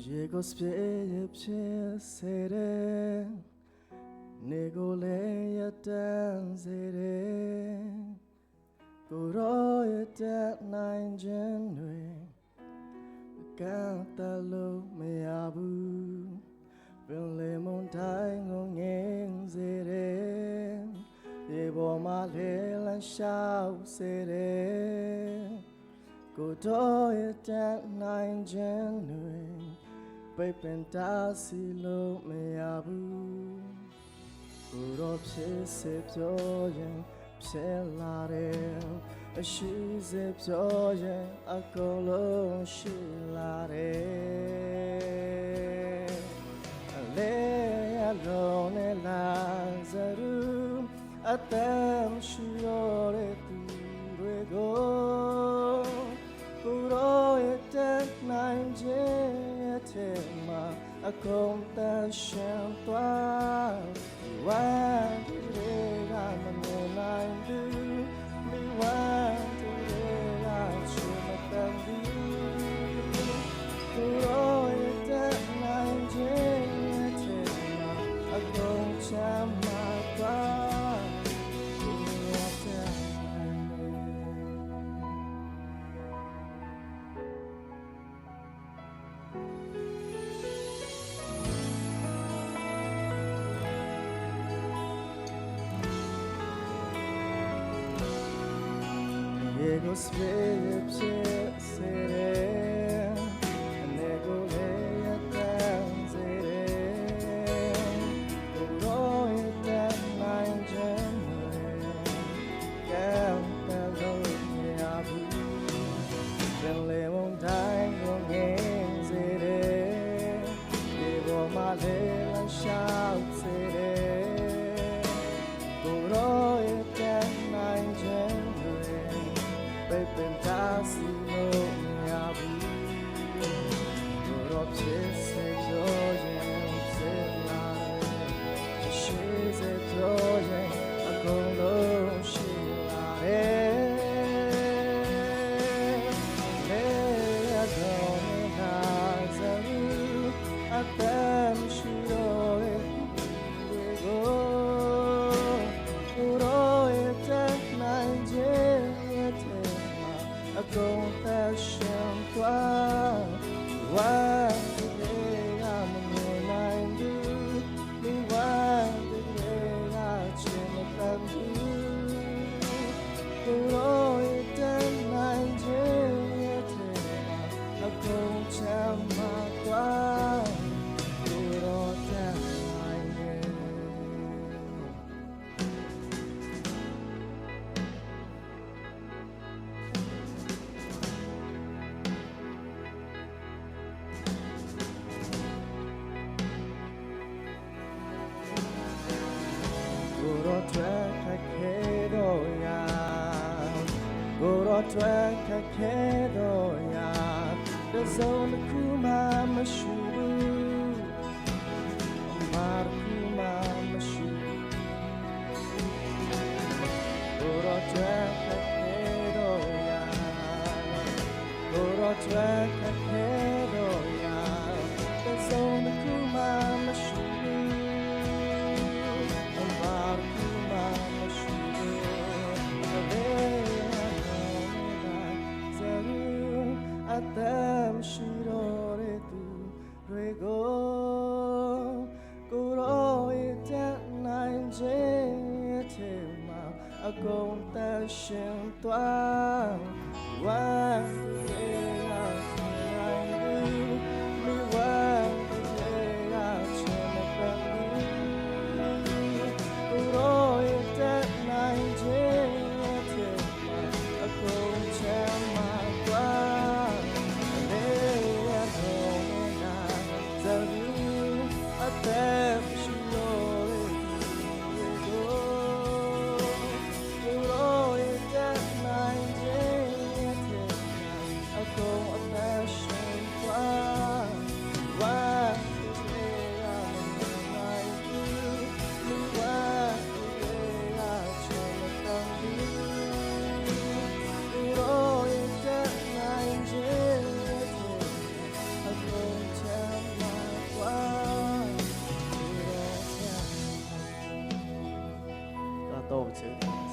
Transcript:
ရေကိုစပြည့်ဖြစ်စေတယ်နေကိုလည်းရတန်းစေတယ်ကိုရောရတဲ့နိုင်ခြင်းတွေကမ်းတလို့မရဘူးပင်လေမုန်တိုင်းကိုငင်းစေတယ်ရေပေါ်မှာလေလန်းလျှောက်စေတယ်ကိုတော့ရတဲ့နိုင်ခြင်းတွေပိတ်ပင်တားဆီးလို့မရဘူးကိုတော့ဖြစ်စေပြောရင်ဖြစ်လာတယ်အရှိစေပြောရင်အကုန်လုံးရှိလာတယ်အလေရလုံးနဲ့လာစရူအတမ်းရှိရတဲ့သူတွေကိုကိုရောရတဲ့နိုင်ခြင်းရဲ့ထဲမှာအကုန်တန်ရှင်းသွားဝမ်းတွေကမမြင်နိုင်ဘူးမိဝမ်းတွေကချင်မတန်ဘူးကိုရောရတဲ့နိုင်ခြင်းရဲ့ထဲမှာအကုန်ချမ်းသာသွားရေကိုစပြည့်ဖြစ်စေတယ်အနေကိုလည်းရတန်းစေတယ်ကိုရောရတဲ့နိုင်ခြင်းတွေကမ်းတလို့မရဘူးပင်လေမုန်တိုင်းကိုငင်းစေတယ်ဒီပေါ်မှာလေလမ်းလျှောက်စေတယ်ကိုရောရတဲ့နိုင်ခြင်းပိတ်ပင်တားဆီးလို့မရဘူးကိုတော့ဖြစ်စေပြောရင်ဖြစ်လာတယ်ရှိစေပြောရင်အကုန်လုံးရှိလာတယ်လေရတော့နေတာစရူအတမ်းရှိတော့တဲ့ကိုရောရတဲ့နိုင်ခြင်းအကုန်သက်ရှင်သွားဝမ်းတွေကမမြင်နိုင်ဘူးမိဝမ်းတွေကချင်မတန်ဘူးကိုရောရတဲ့နိုင်ခြင်းရဲ့ထဲမှာအကုန်ချမ်းသာသွားကိုရောတဲ့နိုင်ခြင်းကိုရောထွက်ခက်ခဲတော့ရာကိုရောထွက်ခက်ခဲတော့ရာတစုံတစ်ခုမှမရှိဘူးမာခုမှမရှိကိုရောထွက်ခက်ခဲတော့ရာကိုရောထွက်ခက်ခဲတော့ရာတစုံတစ်ခုမှမရှိအတမ်းရှိတော့တဲ့သူတွေကိုကိုရောရတဲ့နိုင်ခြင်းရဲ့ထဲမှာအကုန်တန်ရှင်းသွားဝမ်းတွေကနိုင်ဘူးမိဝမ်းတွေကချင်မတတ်ဘူးကိုရောရတဲ့နိုင်ခြင်းရဲ့ထဲမှာအကုန်ချမ်းသာသွားအသက်ရှိလို့ကိုရောရတဲ့နိုင်ခြင်းရဲ့ တော့ဘူး